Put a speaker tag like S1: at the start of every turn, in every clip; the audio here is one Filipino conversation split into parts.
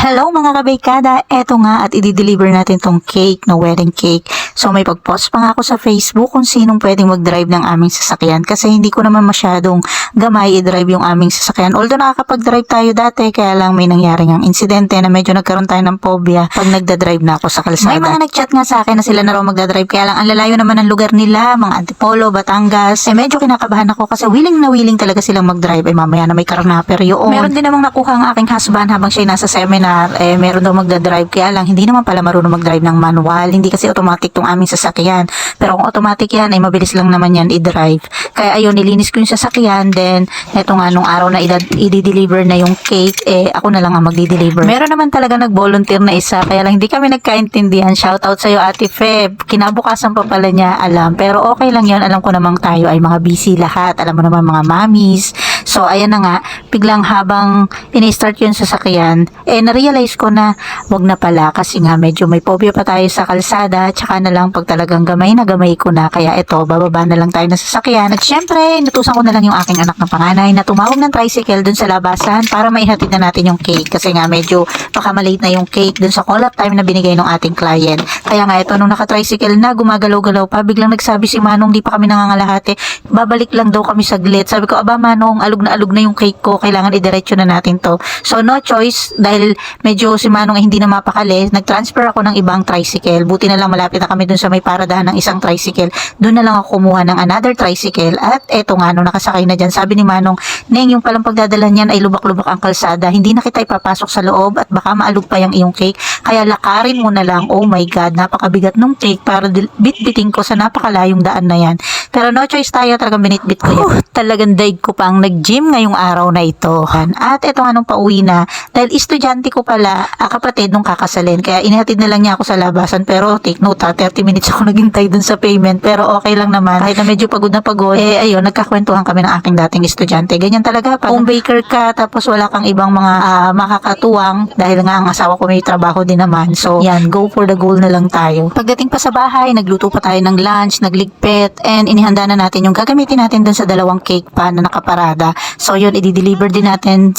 S1: Hello mga kabaykada, eto nga at i-deliver natin tong cake na wedding cake. So may pag-post pa nga ako sa Facebook kung sinong pwedeng mag-drive ng aming sasakyan kasi hindi ko naman masyadong gamay i-drive yung aming sasakyan. Although nakakapag-drive tayo dati, kaya lang may nangyari ng insidente na medyo nagkaroon tayo ng phobia pag nagda-drive na ako sa kalsada. May mga nag-chat nga sa akin na sila na raw magda-drive, kaya lang ang lalayo naman ng lugar nila, mga Antipolo, Batangas. Medyo kinakabahan ako kasi willing na willing talaga silang mag-drive. Mamaya na may karnaper yun. Meron din namang nakuha ang aking husband habang siya nasa seminar. Meron daw magdadrive, kaya lang hindi naman pala marunong mag-drive ng manual, hindi kasi automatic tong aming sasakyan. Pero kung automatic yan, ay mabilis lang naman yan i-drive. Kaya ayun, nilinis ko yung sasakyan, then eto nga nung araw na i-deliver na yung cake, ako na lang ang magdi-deliver. Meron naman talaga nag-volunteer na isa, kaya lang hindi kami nagkaintindihan. Shoutout sa'yo Ate Feb, kinabukasan pa pala niya alam, pero okay lang yun, alam ko namang tayo ay mga busy lahat, alam mo naman mga mommies. So ayan na nga, biglang habang ini-start yung sasakyan, na-realize ko na wag na pala kasi nga medyo may phobia pa tayo sa kalsada, tsaka na lang pag talagang gamay na gamay ko na, kaya ito, bababa na lang tayo ng sasakyan. At syempre, natusan ko na lang yung aking anak na panganay na tumawag ng tricycle dun sa labasan para maihatid na natin yung cake kasi nga medyo baka malate na yung cake dun sa call-up time na binigay ng ating client. Kaya nga ito, nung naka-tricycle na, gumagalaw-galaw pa, biglang nagsabi si Manong, di pa kami nangangalahati, babalik lang daw kami saglit. Sabi ko, aba Manong, alug na yung cake ko, kailangan idiretso na natin to. So no choice, dahil medyo si Manong ay hindi na mapakali, nag-transfer ako ng ibang tricycle. Buti na lang malapit na kami dun sa may paradahan ng isang tricycle. Doon na lang ako kumuha ng another tricycle. At eto nga, nung nakasakay na dyan, sabi ni Manong, Neng, yung palang pagdadala niyan ay lubak-lubak ang kalsada. Hindi na kita ipapasok sa loob at baka maalog pa yung iyong cake. Kaya lakarin mo na lang. Oh my God, napakabigat ng cake para bitbiting ko sa napakalayong daan na yan. Pero no choice tayo, talagang binitbit ko yan. Talagang daig ko pang nag-gym ngayong araw na ito. At eto nga nung pauwi na, dahil estudyante ko pala, kapatid nung kakasalin, kaya inihatid na lang niya ako sa labasan. Pero take note 30 minutes ako naghintay dun sa payment, pero okay lang naman. Kahit na medyo pagod na pagod, ayun, nagkakwentuhan kami ng aking dating estudyante. Ganyan talaga, pag home baker ka, tapos wala kang ibang mga makakatuwang, dahil nga ang asawa ko may trabaho din naman. So, yan, go for the goal na lang tayo. Pagdating pa sa bahay, nagluto pa tayo ng lunch, nagligpit, and inihanda na natin yung gagamitin natin dun sa dalawang cake pan na nakaparada. So, yun, i-deliver din natin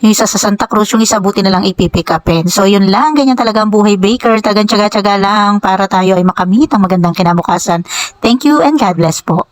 S1: yung isa sa Santa Cruz, yung isa buti na lang ipipick upin. So, yun lang, ganyan talaga ang buhay baker, tagang tsaga-tsaga lang para tayo ay makamit ang magandang kinabukasan. Thank you and God bless po.